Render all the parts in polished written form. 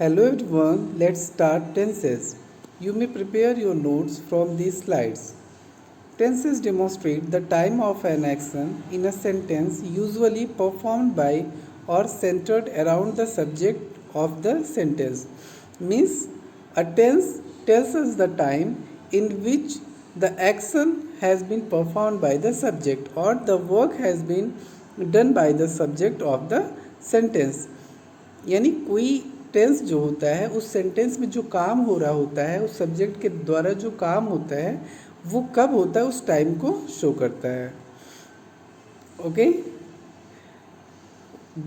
Hello everyone, let's start tenses. You may prepare your notes from these slides. Tenses demonstrate the time of an action in a sentence usually performed by or centered around the subject of the sentence. Means a tense tells us the time in which the action has been performed by the subject or the work has been done by the subject of the sentence. यानी कोई tense जो होता है उस sentence में जो काम हो रहा होता है उस सब्जेक्ट के द्वारा जो काम होता है वो कब होता है उस टाइम को शो करता है. Okay.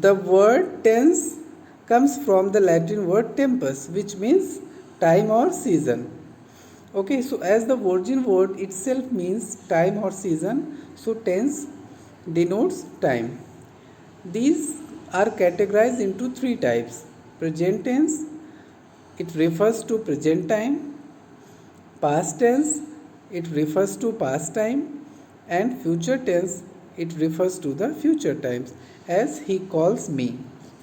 The word tense comes from the Latin word tempus, which means time or season. Okay, so as the origin word itself means time or season, so tense denotes time. These are categorized into three types. Present tense, it refers to present time. Past tense, it refers to past time. And future tense, it refers to the future times. As he calls me,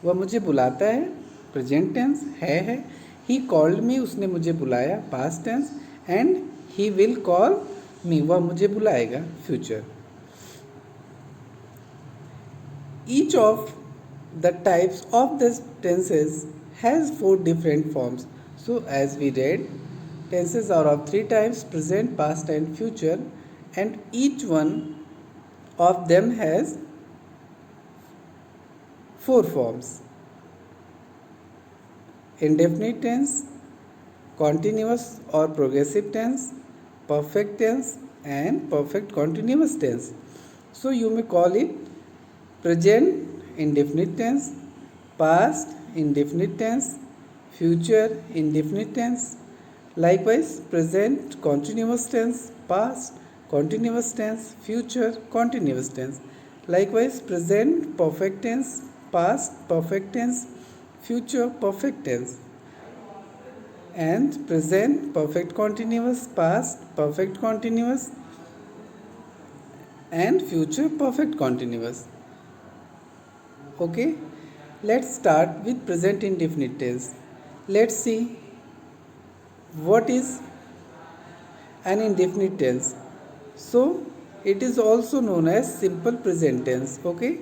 वह मुझे बुलाता है. Present tense है. He called me, उसने मुझे बुलाया. Past tense. And he will call me, वह मुझे बुलाएगा. Future. Each of the types of the tenses has four different forms. So as we read, tenses are of three types: present, past and future, and each one of them has four forms: indefinite tense, continuous or progressive tense, perfect tense and perfect continuous tense. So you may call it present indefinite tense, past indefinite tense, future indefinite tense. Likewise, present continuous tense, past continuous tense, future continuous tense. Likewise, present perfect tense, past perfect tense, future perfect tense. And present perfect continuous, past perfect continuous, and future perfect continuous. Okay, let's start with present indefinite tense. Let's see what is an indefinite tense. So it is also known as simple present tense. Okay,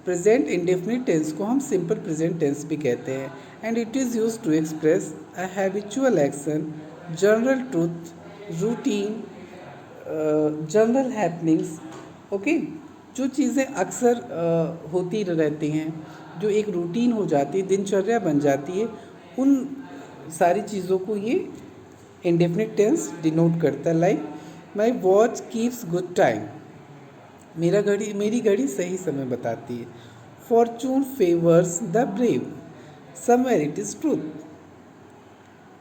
present indefinite tense को हम simple present tense भी कहते हैं. And it is used to express a habitual action, general truth, routine, general happenings. Okay, जो चीज़ें अक्सर होती रहती हैं, जो एक रूटीन हो जाती है, दिनचर्या बन जाती है, उन सारी चीज़ों को ये इंडेफिनिट टेंस डिनोट करता है. Like my watch keeps good time, मेरी घड़ी सही समय बताती है. Fortune favours the brave, somewhere it is truth,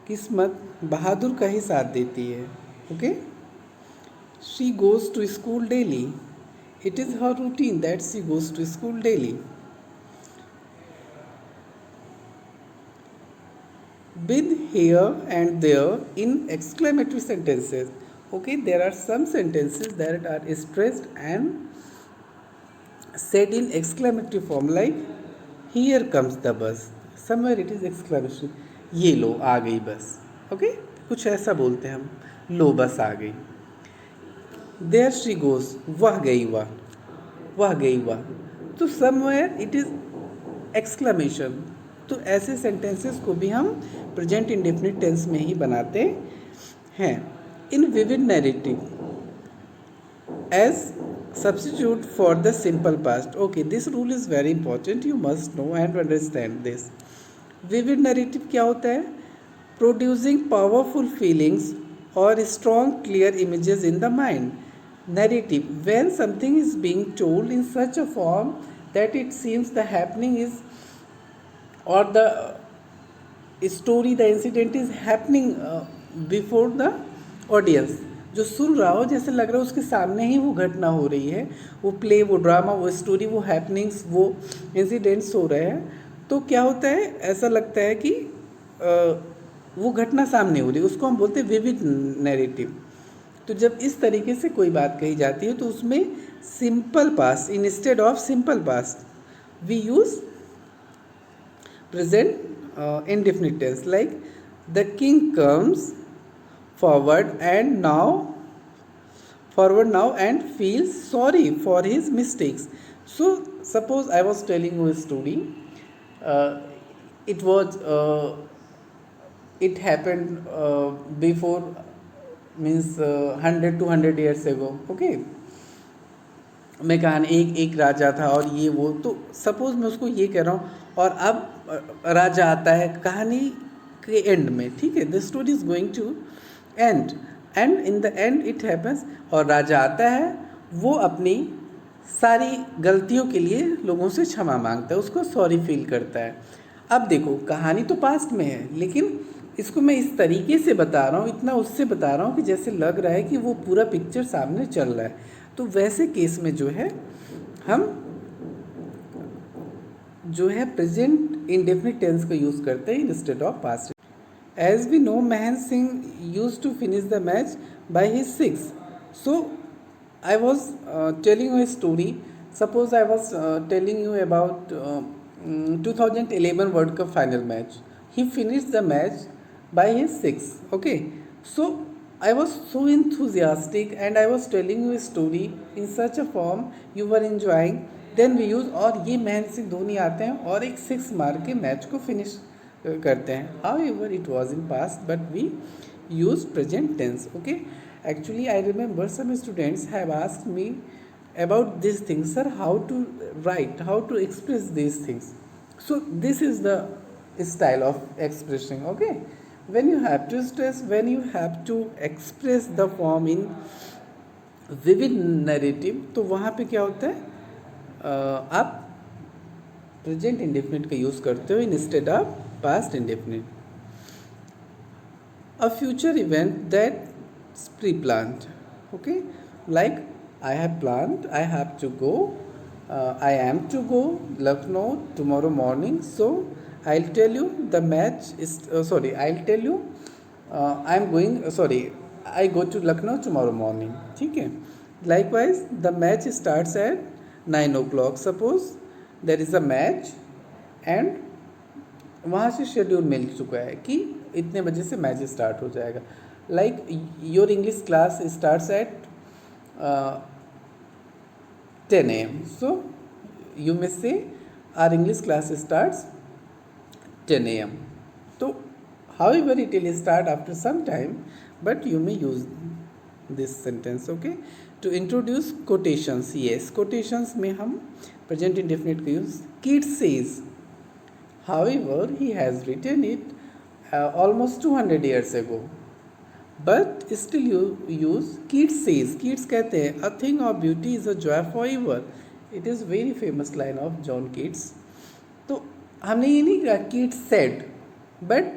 किस्मत बहादुर का ही साथ देती है. Okay. She goes to school daily. It is her routine that she goes to school daily. With here and there in exclamatory sentences. Okay, there are some sentences that are stressed and said in exclamatory form, like here comes the bus. Somewhere it is exclamation. ये लो आ गई बस. Okay, कुछ ऐसा बोलते हैं हम, लो बस आ गई. देयर शी गोज, वह गई वह. तो समवेयर इट इज एक्सक्लेमेशन. तो ऐसे सेंटेंसेस को भी हम प्रेजेंट इंडेफिनिट टेंस में ही बनाते हैं. In vivid narrative as substitute for the simple past. Okay, this rule is very important, you must know and understand this. Vivid narrative क्या होता है? Producing powerful feelings or strong clear images in the mind. Narrative, when something is being told in such a form that it seems the happening is, or the story, the incident is happening before the audience. जो सुन रहा हो जैसे लग रहा है उसके सामने ही वो घटना हो रही है, वो प्ले, वो ड्रामा, वो स्टोरी, वो हैपनिंग्स, वो इंसिडेंट्स हो रहे हैं. तो क्या होता है, ऐसा लगता है कि वो घटना सामने हो रही है, उसको हम बोलते हैं विविड नैरेटिव. तो जब इस तरीके से कोई बात कही जाती है तो उसमें simple past instead of simple past we use present indefinite tense, like the king comes forward and now and feels sorry for his mistakes. So suppose I was telling you a story. uh, it was it happened before, means 100 to 100 years ago. Okay, मैं कहानी एक एक राजा था और ये वो, तो suppose मैं उसको ये कह रहा हूँ, और अब राजा आता है कहानी के एंड में, ठीक है, the story is going to end, and in the end it happens, और राजा आता है, वो अपनी सारी गलतियों के लिए लोगों से क्षमा मांगता है, उसको सॉरी फील करता है। अब देखो कहानी तो पास्ट में है, लेकिन इसको मैं इस तरीके से बता रहा हूँ, इतना उससे बता रहा हूँ कि जैसे लग रहा है कि वो पूरा पिक्चर सामने चल रहा है। तो वैसे केस में जो है हम जो है प्रेजेंट इंडेफिनिट टेंस का यूज़ करते हैं instead of past. As we know Mahan Singh used to finish the match by his six. So I was telling you a story. Suppose I was telling you about 2011 World Cup final match. He finished the match by his six. Okay, so I was so enthusiastic and I was telling you a story in such a form you were enjoying. Then we use, और ये महेंद्र सिंह धोनी आते हैं और एक six मार के match को finish करते हैं. However, it was in past, but we use present tense. Okay. Actually, I remember some students have asked me about these things, sir, how to write, how to express these things. So this is the style of expressing. Okay, when you have to stress, when you have to express the form in vivid narrative, तो वहाँ पे क्या होता है, आप present indefinite का use करते हो instead of past indefinite. A future event that's pre-planned. Okay, like I have planned, I have to go, I am to go Lucknow tomorrow morning. So I'll tell you the match is I'll tell you I'm going I go to Lucknow tomorrow morning. ठीक है. Likewise, the match starts at 9 o'clock. Suppose there is a match and वहाँ से schedule मिल चुका है कि इतने बजे से मैच स्टार्ट हो जाएगा. Like your English class starts at 10 AM. So you may say our English class starts 10 AM. तो however it will start after some time, but you may use this sentence. Okay, to introduce quotations. Yes, quotations में हम present indefinite का use. Kid says. However, he has written it almost 200 years ago. But still you use Keats says. Keats कहते हैं a thing of beauty is a joy forever. It is very famous line of John Keats. तो हमने ये नहीं कहा Keats said, but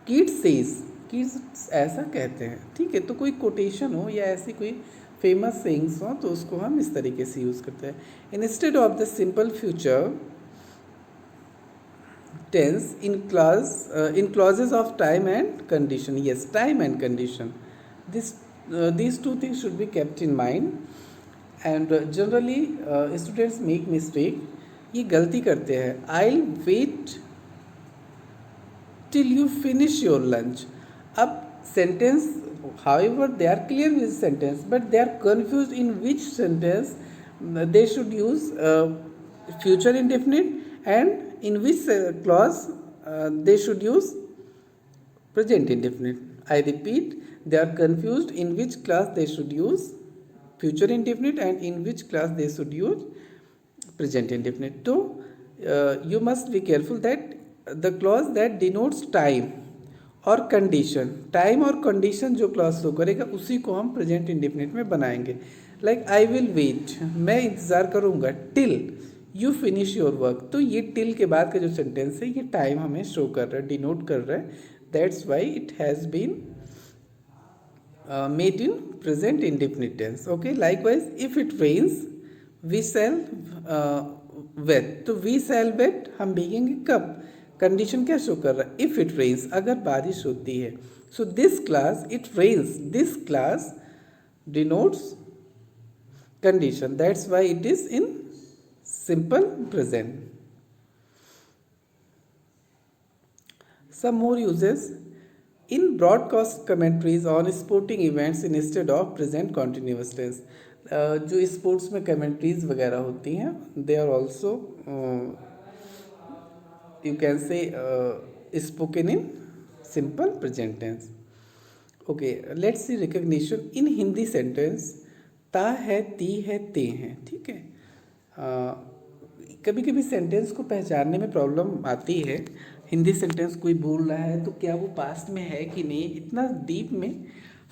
Keats says. Keats ऐसा कहते हैं. ठीक है, तो कोई कोटेशन हो या ऐसी कोई फेमस सेइंग्स हो तो उसको हम इस तरीके से यूज़ करते हैं. Instead of the simple future tense in clauses of time and condition. Yes, time and condition. These two things should be kept in mind. And generally students make mistake. ये गलती करते हैं. I'll wait till you finish your lunch. अब sentence, however, they are clear with sentence, but they are confused in which sentence they should use future indefinite and in which clause they should use present indefinite. I repeat, they are confused in which clause they should use future indefinite and in which clause they should use present indefinite. So you must be careful that the clause that denotes time और condition, time और condition जो clause show करेगा उसी को हम present indefinite में बनाएंगे. Like I will wait, मैं इंतज़ार करूँगा, till you finish your work. तो ये टिल के बाद का जो सेंटेंस है ये टाइम हमें शो कर रहा है, डिनोट कर रहा है. That's why it has been made in present indefinite tense. Okay, likewise if it rains we shall wait. तो वी शैल वेट हम भीगेंगे कब, कंडीशन क्या शो कर रहा है, इफ इट रेन्स, अगर बारिश होती है. So this class it rains, this class denotes condition. That's why it is in simple present. Some more uses in broadcast commentaries on sporting events instead of present continuous tense. जो sports में commentaries वगैरह होती हैं they are also you can say spoken in simple present tense. Okay, let's see recognition in Hindi sentence. ता है, ती है, ते हैं, ठीक है. कभी कभी सेंटेंस को पहचानने में प्रॉब्लम आती है. हिंदी सेंटेंस कोई बोल रहा है तो क्या वो पास्ट में है कि नहीं, इतना डीप में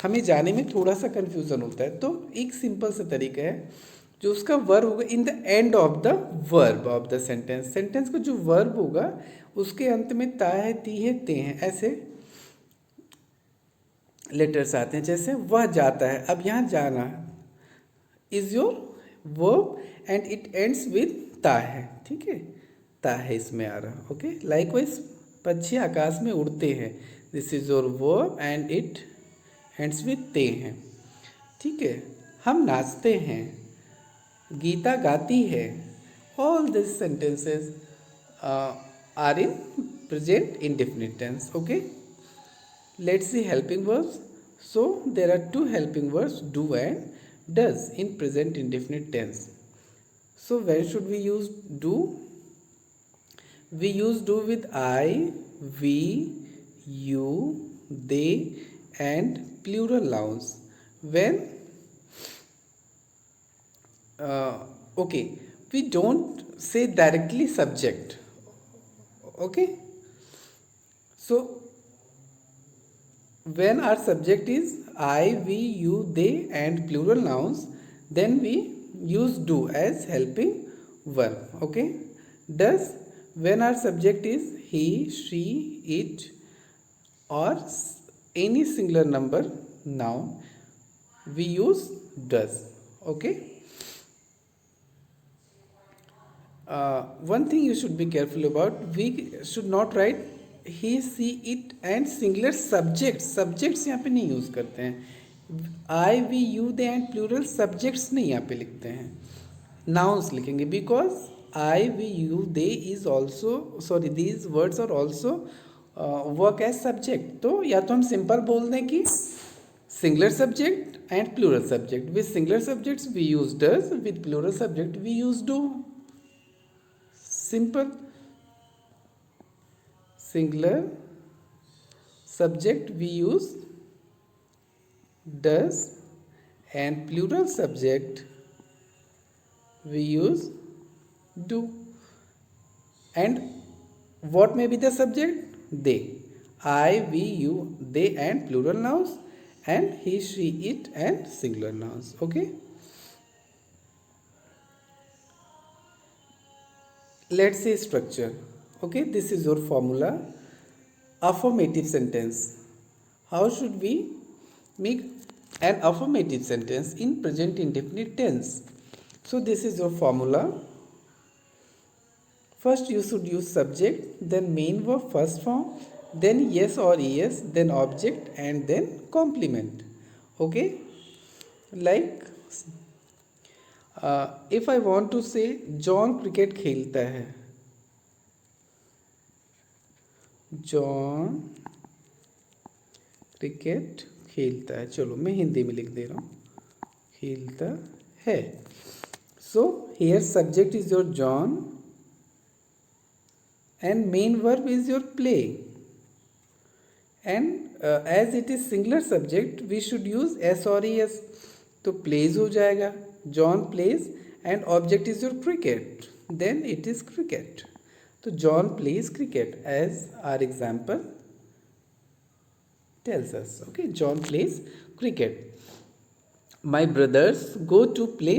हमें जाने में थोड़ा सा कन्फ्यूज़न होता है. तो एक सिंपल सा तरीका है, जो उसका वर्ब होगा इन the end of the verb of the sentence. Sentence का जो वर्ब होगा उसके अंत में ता है, ती है, ते हैं ऐसे लेटर्स आते हैं. जैसे वह जाता है, अब यहाँ जाना is your verb and it ends with ता है, ठीक है, ता है इसमें आ रहा. ओके, लाइकवाइज पक्षी आकाश में उड़ते हैं, this is your verb and it ends with ते हैं, ठीक है. हम नाचते हैं, गीता गाती है. All this sentences are in present indefinite tense. Okay, let's see helping verbs. So there are two helping verbs, do and does, in present indefinite tense. So when should we use do? We use do with I, we, you, they and plural nouns. When okay, we don't say directly subject. Okay, so when our subject is I, we, you, they and plural nouns, then we use do as helping verb. Okay, does when our subject is he, she, it or any singular number noun, we use does. Okay, one thing you should be careful about, we should not write he, she, it and singular subjects यहाँ पे नहीं use करते हैं. I, we, you, they and plural subjects नहीं यहाँ पे लिखते हैं, नाउन्स लिखेंगे. Because I, we, you, they is also sorry these words are also work as subject. तो या तो हम सिंपल बोल दें कि singular subject and plural subject. With singular subjects we use does, with plural subject we use do. Simple. Singular subject we use does and plural subject we use do. And what may be the subject? They. I, we, you, they and plural nouns, and he, she, it and singular nouns. Okay, let's see structure. Okay, this is your formula. Affirmative sentence. How should we make an affirmative sentence in present indefinite tense? So this is your formula. First you should use subject, then main verb first form, then yes or es, then object and then complement. Okay, like if I want to say John cricket खेलता है, John cricket खेलता है. चलो मैं हिंदी में लिख दे रहा हूँ, खेलता है. So here subject is your John and main verb is your play. And as it is singular subject we should use S or S. तो प्लेज हो जाएगा, John plays and object is your cricket, then it is cricket. तो John plays cricket as our example tells us. Okay, John plays cricket. My brothers go to play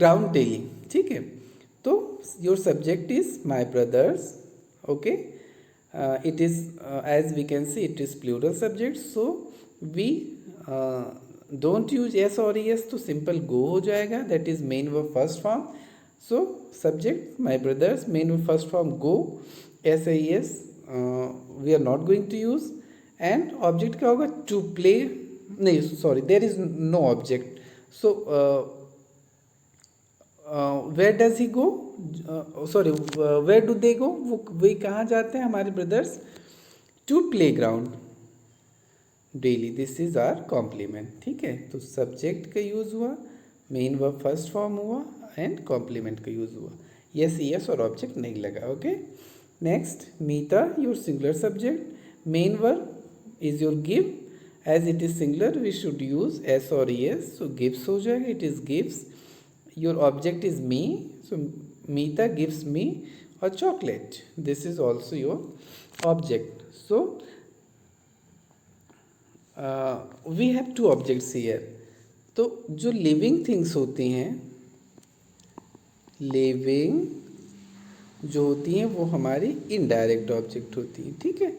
ground daily. ठीक है, तो your subject is my brothers. Okay, it is as we can see it is plural subject, so we don't use s or es, तो simple go हो जाएगा, that is main verb first form. So subject my brothers, main verb first form go, SAS we are not going to use. And object क्या होगा? To play, नहीं sorry there is no object. So where does he go, sorry where do they go, वो वे कहाँ जाते हैं हमारे brothers? To play ground daily. This is our complement. ठीक है, तो सब्जेक्ट का यूज़ हुआ, मेन वर्ब फर्स्ट फॉर्म हुआ एंड कॉम्प्लीमेंट का यूज़ हुआ। यस यस और ऑब्जेक्ट नहीं लगा। Okay, next Meeta your singular subject, main verb is your give, as it is singular we should use S or S, so gives हो जाएगा, it is gives. Your object is me, so Meeta gives me a chocolate, this is also your object. So we have two objects here. तो जो living things होती हैं, living जो होती हैं वो हमारी इनडायरेक्ट ऑब्जेक्ट होती हैं। ठीक है,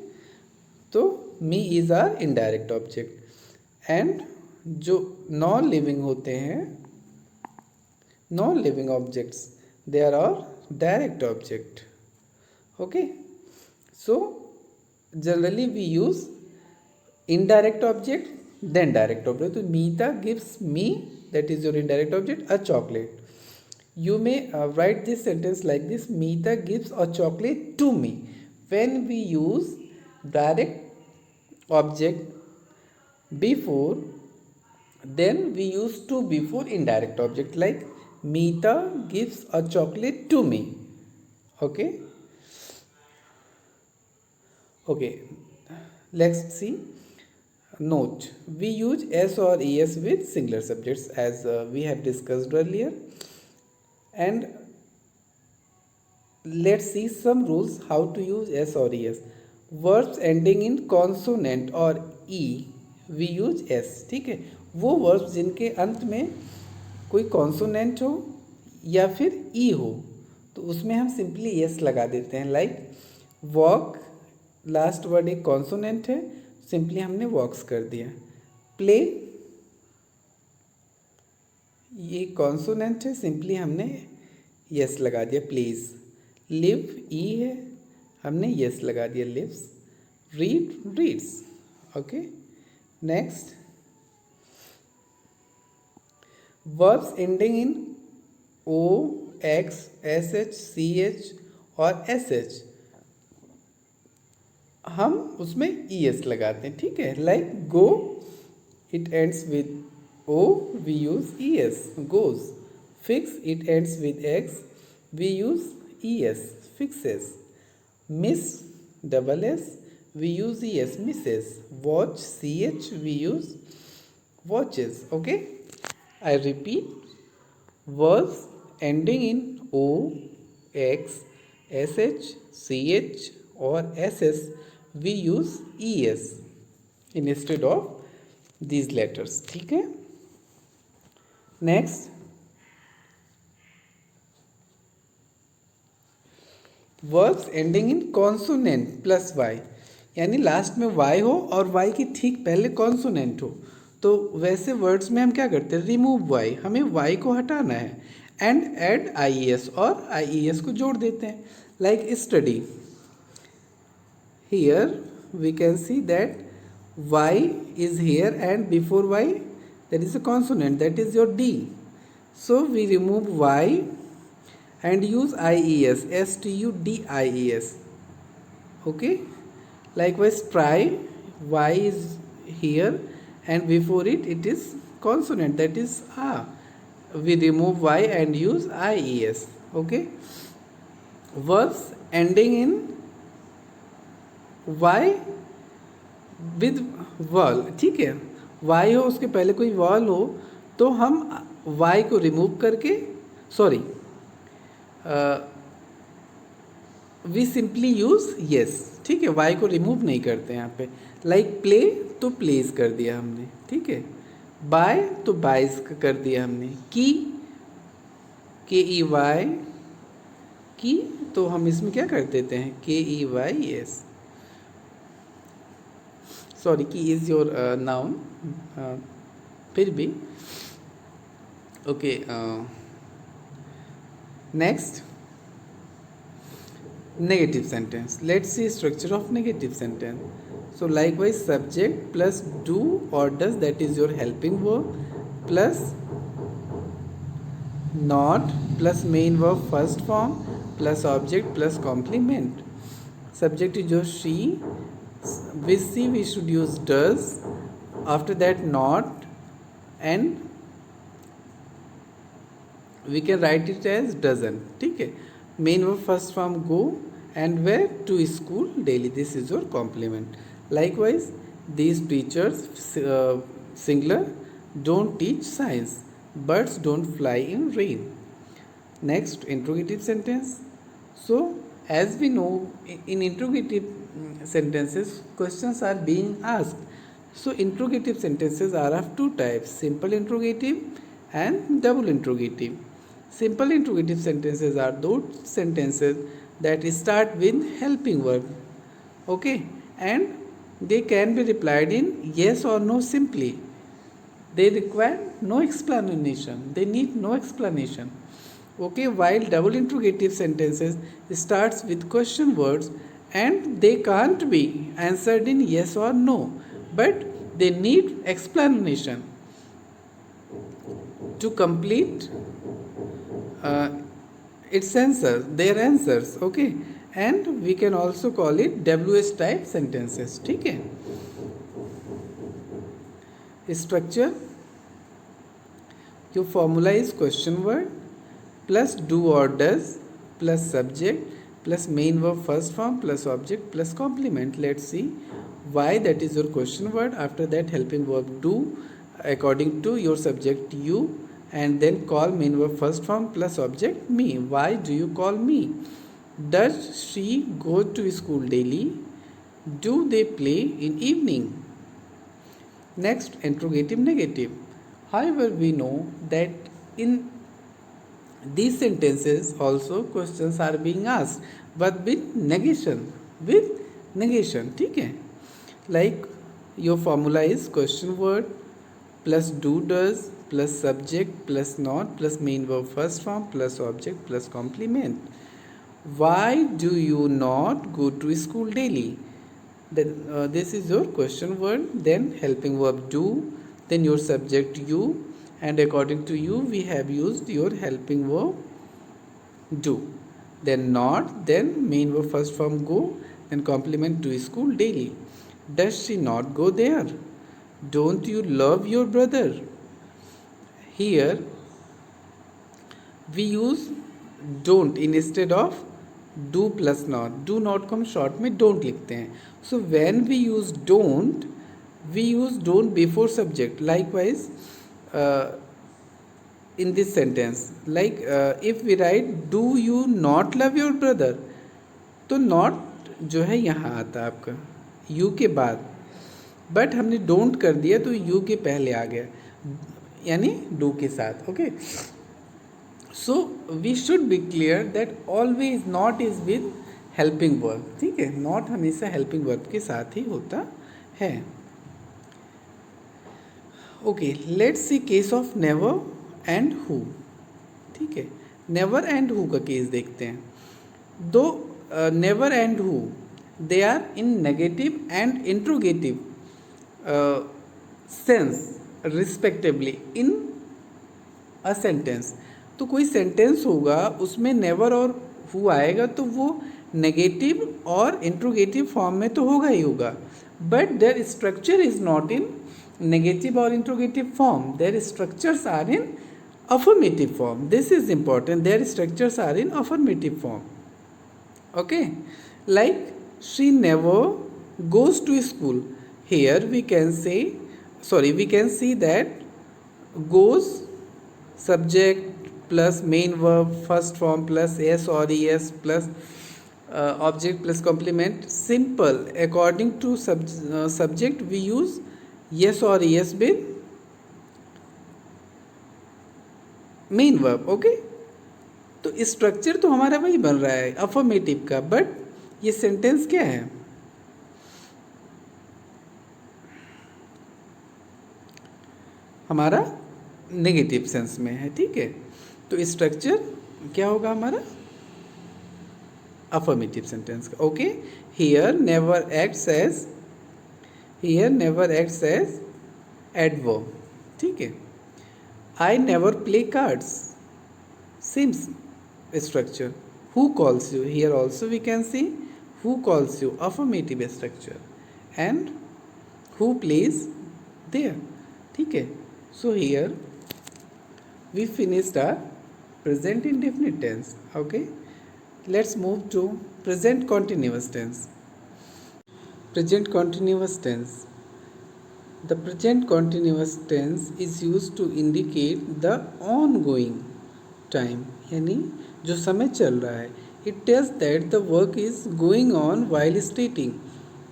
तो me is our indirect object. And जो नॉन लिविंग होते हैं, non living objects, they are our direct object. Okay, so generally we use indirect object then direct object. So Meeta gives me, that is your indirect object, a chocolate. You may write this sentence like this: Meeta gives a chocolate to me. When we use direct object before, then we use to before indirect object, like Meeta gives a chocolate to me. Okay, okay, let's see. Note, we use s or es with singular subjects, as we have discussed earlier. And let's see some rules how to use s or es. Verbs ending in consonant or e, we use s. ठीक है, वो verbs जिनके अंत में कोई consonant हो या फिर e हो, तो उसमें हम simply yes लगा देते हैं। like walk, लास्ट वर्ड एक consonant है, सिंपली हमने वॉक्स कर दिया। प्ले, ये कॉन्सोनेंट है, सिंपली हमने यस लगा दिया, प्लीज। लिव, ई है, हमने यस लगा दिया, lives. Read, reads. Okay, next, verbs ending in O, X, S H, C H और एस एच, हम उसमें ई एस लगाते हैं। ठीक है, like go, it ends with O, we use E S, goes. Fix, it ends with X, we use E S, fixes. Miss, double S, we use E S, misses. Watch, C H, we use watches. Okay, I repeat, verbs ending in O, X, S H, C H और S S, we use es instead of these letters. ठीक है, next, verbs ending in consonant plus y, यानी last में y हो और y की ठीक पहले कॉन्सोनेंट हो। तो वैसे वर्ड्स में हम क्या करते हैं, रिमूव y, हमें y को हटाना है, एंड एड ies, और ies को जोड़ देते हैं। Like study, here we can see that y is here and before y there is a consonant, that is your d, so we remove y and use ies, studies. okay, likewise try, y is here and before it is consonant, that is a, we remove y and use ies. okay, verbs ending in Y with vowel. ठीक है, Y हो उसके पहले कोई wall हो तो हम Y को रिमूव करके, sorry, we simply use S. ठीक है, वाई को रिमूव नहीं करते यहाँ पे। लाइक प्ले, तो प्लेस कर दिया हमने। ठीक है, बाय, तो बाइज कर दिया हमने। की, के ई वाई, की, तो हम इसमें क्या कर देते हैं, के ई वाई एस। सॉरी, की इज़ योर नाउन, फिर भी okay. Next, negative sentence. Let's see structure of negative sentence. So likewise, subject plus do or does, that is your helping verb, plus not plus main verb first form plus object plus complement. Subject is your she. With she we should use does. After that not, and we can write it as doesn't. ठीक है. Main verb first form go and where to school daily. This is your complement. Likewise, these teachers singular don't teach science. Birds don't fly in rain. Next, interrogative sentence. So as we know, in interrogative sentences questions are being asked. So interrogative sentences are of two types: simple interrogative and double interrogative. Simple interrogative sentences are those sentences that start with helping verb, okay, and they can be replied in yes or no simply. They require no explanation, they need no explanation. Okay, while double interrogative sentences starts with question words and they can't be answered in yes or no, but they need explanation to complete its answers, their answers. Okay, and we can also call it WH type sentences. ठीक है. Structure. Your formula is question word plus do or does plus subject plus main verb first form plus object plus complement. Let's see why that is your question word. After that, helping verb do according to your subject you, and then call main verb first form plus object me. Why do you call me? Does she go to school daily? Do they play in evening? Next, interrogative negative. However, we know that in these sentences also questions are being asked, but with negation. ठीक है. Like your formula is question word plus do does plus subject plus not plus main verb first form plus object plus complement. Why do you not go to school daily? Then this is your question word, then helping verb do, then your subject you, and according to you we have used your helping verb do, then not, then main verb first form go, then complement to school daily. Does she not go there? Don't you love your brother? Here we use don't instead of do plus not. Do not को हम short में don't लिखते हैं. So when we use don't before subject. Likewise in this sentence, like if we write do you not love your brother, तो not जो है यहाँ आता है आपका you के बाद, बट हमने don't कर दिया तो you के पहले आ गया, यानी do के साथ. Okay, so we should be clear that always not is with helping verb. ठीक है, नॉट हमेशा हेल्पिंग वर्ब के साथ ही होता है. Okay, let's see case of never and who. ठीक है, नेवर एंड हु का केस देखते हैं. Though never and who they are in negative and interrogative sense respectively in a sentence. तो कोई सेंटेंस होगा उसमें नेवर और हु आएगा तो वो नेगेटिव और इंट्रोगेटिव फॉर्म में तो होगा ही होगा, but their structure is not in negative और interrogative form. Their structures are in affirmative form. This is important. Their structures are in affirmative form. Okay, like she never goes to school. Here we can see that goes subject plus main verb first form plus s or es plus object plus complement. Simple, according to subject we use yes or es with main verb. Okay, तो structure तो हमारा वही बन रहा है affirmative का, but ये sentence क्या है? हमारा नेगेटिव सेंस में है. ठीक है, तो स्ट्रक्चर क्या होगा हमारा? अफर्मेटिव सेंटेंस का. Okay, here never acts as adverb. ठीक है, I never play cards. Same structure. Who calls you? Here also we can see who calls you, affirmative structure. And who plays there. ठीक है. So here we finished our present indefinite tense. Okay. Let's move to present continuous tense. Present continuous tense. The present continuous tense is used to indicate the ongoing time, यानी जो समय चल रहा है. It tells that the work is going on while stating,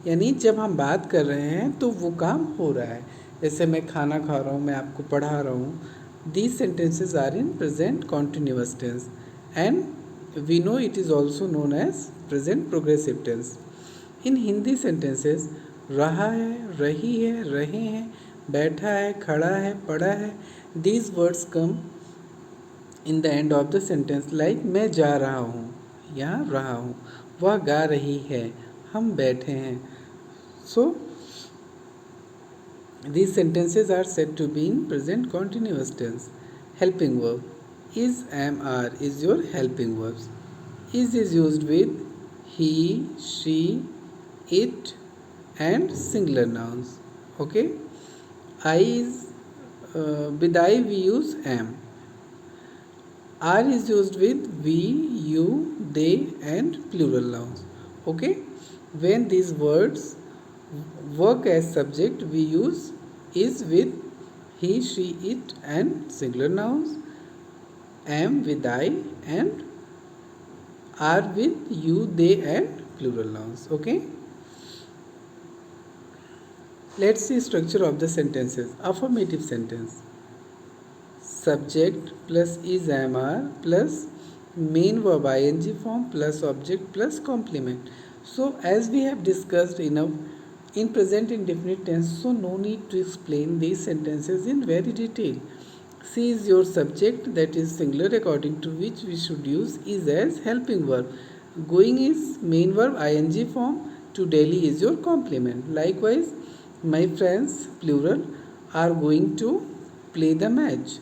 यानी जब हम बात कर रहे हैं तो वो काम हो रहा है. जैसे मैं खाना खा रहा हूँ, मैं आपको पढ़ा रहा हूँ. These sentences are in present continuous tense and we know it is also known as present progressive tense. In Hindi sentences रहा है, रही है, रहे हैं, बैठा है, खड़ा है, पड़ा है, these words come in the end of the sentence like मैं जा रहा हूँ, यहाँ रहा हूँ, वह गा रही है, हम बैठे हैं. So these sentences are said to be in present continuous tense. Helping verb. Is, am, are is your helping verbs. Is used with he, she, it and singular nouns. Okay. I is with I we use am. Are is used with we, you, they and plural nouns. Okay. When these words work as subject, we use is with he, she, it and singular nouns, am with I and are with you, they and plural nouns. Okay. Let's see structure of the sentences. Affirmative sentence. Subject plus is, am, are plus main verb ing form plus object plus complement. So as we have discussed in present indefinite tense, so no need to explain these sentences in very detail. C is your subject, that is singular, according to which we should use is as helping verb. Going is main verb ing form. To Delhi is your complement. Likewise, my friends, plural, are going to play the match.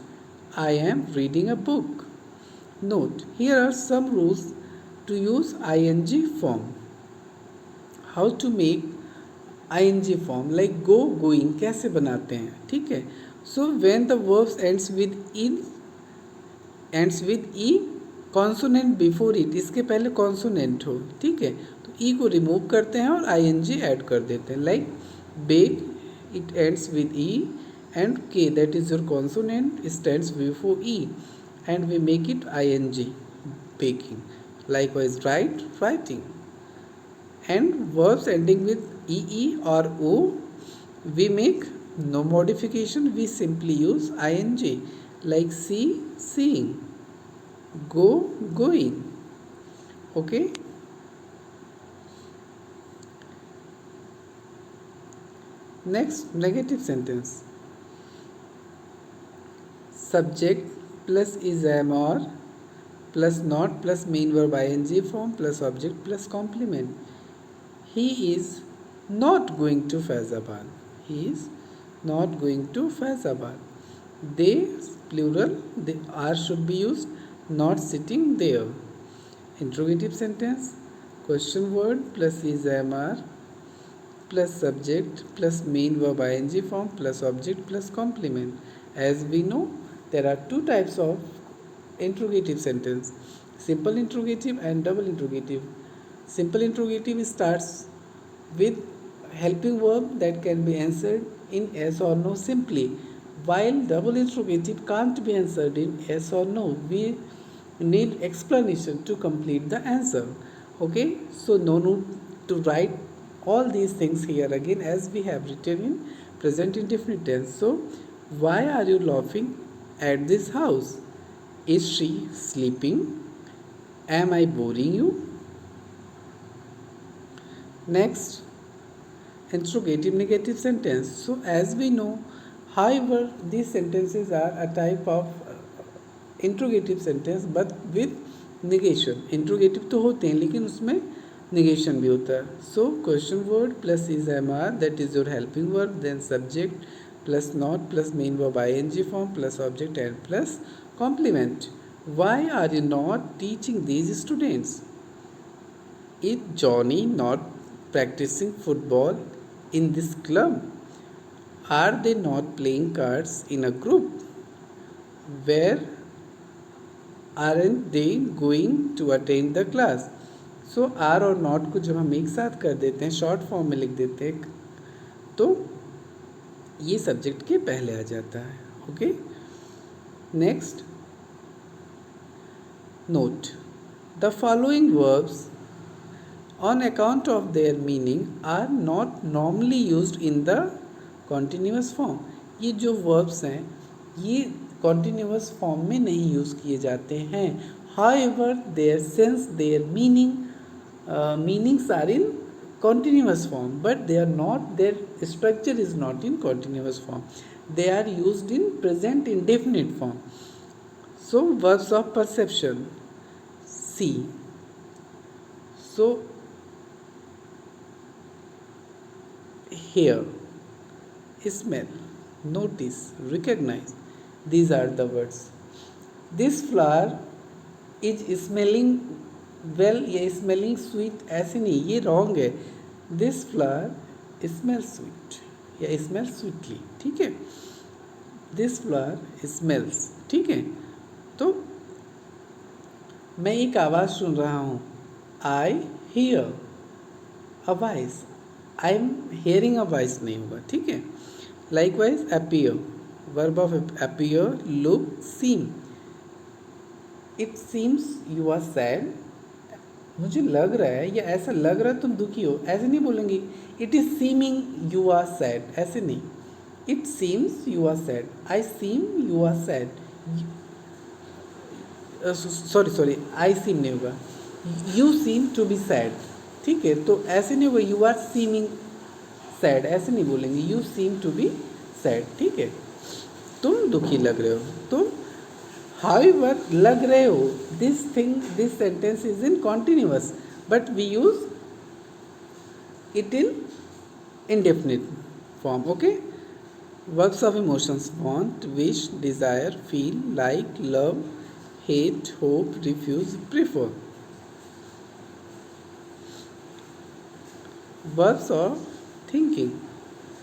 I am reading a book. Note, here are some rules to use ing form. How to make ing form, like go, going कैसे बनाते हैं. ठीक है. So when the verbs ends with e consonant before it, इसके पहले consonant हो. ठीक है. तो e को remove करते हैं और ing ऐड कर देते हैं. Like bake, it ends with e and k, that is your consonant, stands before e and we make it ing, baking. Likewise write, writing. And verbs ending with ee or o, we make no modification, we simply use ing, like see, seeing, go, going. Okay. Next, negative sentence. Subject plus is, am, or plus not plus main verb ing form plus object plus complement. He is not going to Faizabad. He is not going to Faizabad. They, plural, they are should be used, not sitting there. Interrogative sentence. Question word plus is, am, are plus subject plus main verb ing form plus object plus complement. As we know, there are two types of interrogative sentence: simple interrogative and double interrogative. Simple interrogative starts with helping verb that can be answered in yes or no simply, while double interrogative can't be answered in yes or no. We need explanation to complete the answer. Okay, so no need to write all these things here again, as we have written in present indefinite tense. So why are you laughing at this house? Is she sleeping? Am I boring you? Next, interrogative negative sentence. So as we know, however, these sentences are a type of interrogative sentence but with negation. Interrogative तो होते हैं लेकिन उसमें negation भी होता है. So question word plus is, am, are, that is your helping verb, then subject plus not plus main verb ing form plus object and plus complement. Why are you not teaching these students? Is Johnny not practicing football in this club? Are they not playing cards in a group? Where aren't they going to attend the class? So are और not को जब हम एक साथ कर देते हैं, short form में लिख देते हैं, तो ये सब्जेक्ट के पहले आ जाता है. Okay, next note the following verbs on account of their meaning are not normally used in the continuous form. ये जो verbs हैं ये continuous form में नहीं यूज़ किए जाते हैं. However, their sense, their meanings are in continuous form, but they are not, their structure is not in continuous form. They are used in present indefinite form. So verbs of perception, see. So hear, smell, notice, recognize. These are the words. This flower is smelling well. ये smelling sweet ऐसे नहीं, ये wrong है. This flower smells sweet या smells sweetly. ठीक है, this flower smells. ठीक है, तो मैं एक आवाज़ सुन रहा हूँ. I hear a voice. I am hearing a voice नहीं होगा. ठीक है, likewise appear, verb of appear, look, seem. It seems you are sad. मुझे लग रहा है या ऐसा लग रहा है तुम दुखी हो, ऐसे नहीं बोलेंगे. It is seeming you are sad, ऐसे नहीं. It seems you are sad, I seem you are sad. Sorry I seem नहीं होगा, you seem to be sad. ठीक है, तो ऐसे नहीं होगा यू आर सीमिंग सैड, ऐसे नहीं बोलेंगे. You seem to be sad. ठीक है, तुम दुखी लग रहे हो. तो हाउएवर लग रहे हो, this thing, this sentence is in continuous, but we use it in indefinite form. Okay, verbs of emotions, want, wish, desire, feel, like, love, hate, hope, refuse, prefer. Verbs of thinking,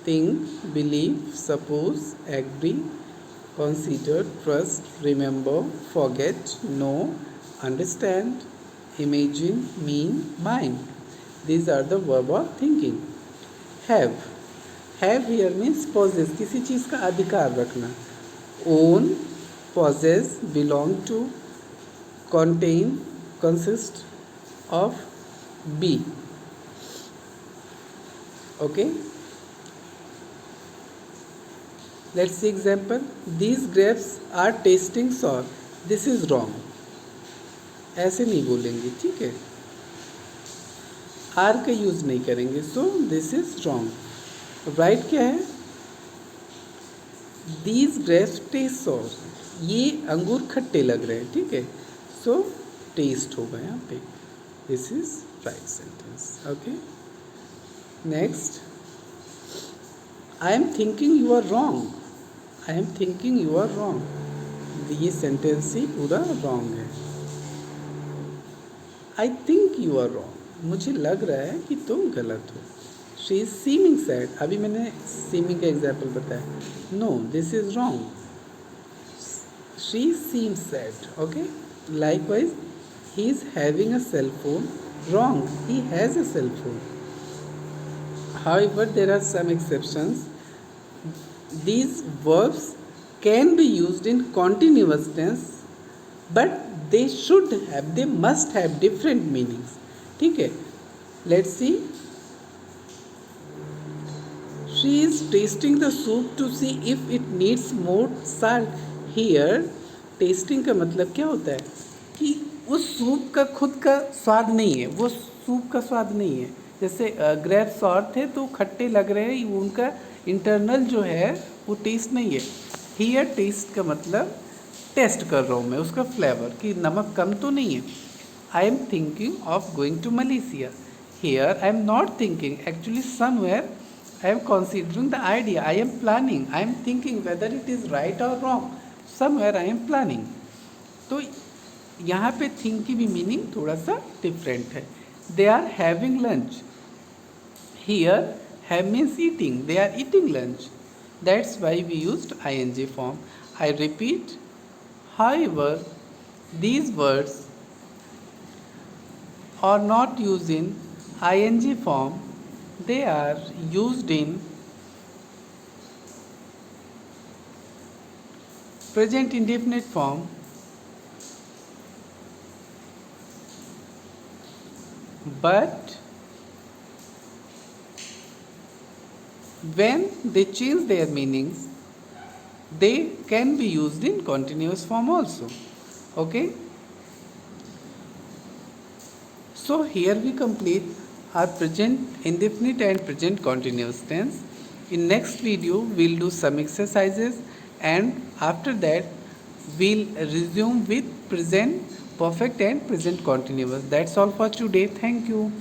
think, believe, suppose, agree, consider, trust, remember, forget, know, understand, imagine, mean, mind. These are the verb of thinking. Have. Have here means possess, किसी चीज़ का अधिकार रखना. Own, possess, belong to, contain, consist of, be. Okay, let's see example. These grapes are tasting sour. This is wrong. ऐसे नहीं बोलेंगे. ठीक है, are का यूज नहीं करेंगे. So this is wrong. Right क्या है, दीज ग्रेप्स टेस्ट सॉर. ये अंगूर खट्टे लग रहे हैं. ठीक है, सो टेस्ट होगा यहाँ पे. This is right sentence. Okay, next, I am thinking you are wrong. I am thinking you are wrong, ये सेंटेंस ही पूरा रॉन्ग है. I think you are wrong, मुझे लग रहा है कि तुम गलत हो. शी इज सीमिंग सैड, अभी मैंने सीमिंग का एग्जाम्पल बताया. No, this is wrong. She seems sad. Okay, likewise, he is having a cell phone. Wrong, he has a cell phone. However, there are some exceptions. These verbs can be used in continuous tense, but they must have different meanings. ठीक है, let's see. She is tasting the soup to see if it needs more salt. Here, tasting का मतलब क्या होता है कि उस soup का खुद का स्वाद नहीं है, वो सूप का स्वाद नहीं है. जैसे ग्रेप्स सॉर थे तो खट्टे लग रहे हैं, उनका इंटरनल जो है वो टेस्ट नहीं है. हियर टेस्ट का मतलब टेस्ट कर रहा हूँ मैं उसका फ्लेवर, कि नमक कम तो नहीं है. I am thinking of going to Malaysia. Here I am not thinking, actually somewhere I am considering the idea. I am planning, I am thinking whether it is right और wrong. Somewhere I am planning. तो यहाँ पे think की भी meaning थोड़ा सा different है. They are having lunch. Here, have means eating. They are eating lunch. That's why we used ing form. I repeat, however, these words are not used in ing form. They are used in present indefinite form. But when they change their meanings, they can be used in continuous form also. Okay. So here we complete our present indefinite and present continuous tense. In next video we'll do some exercises, and after that we'll resume with present perfect and present continuous. That's all for today. Thank you.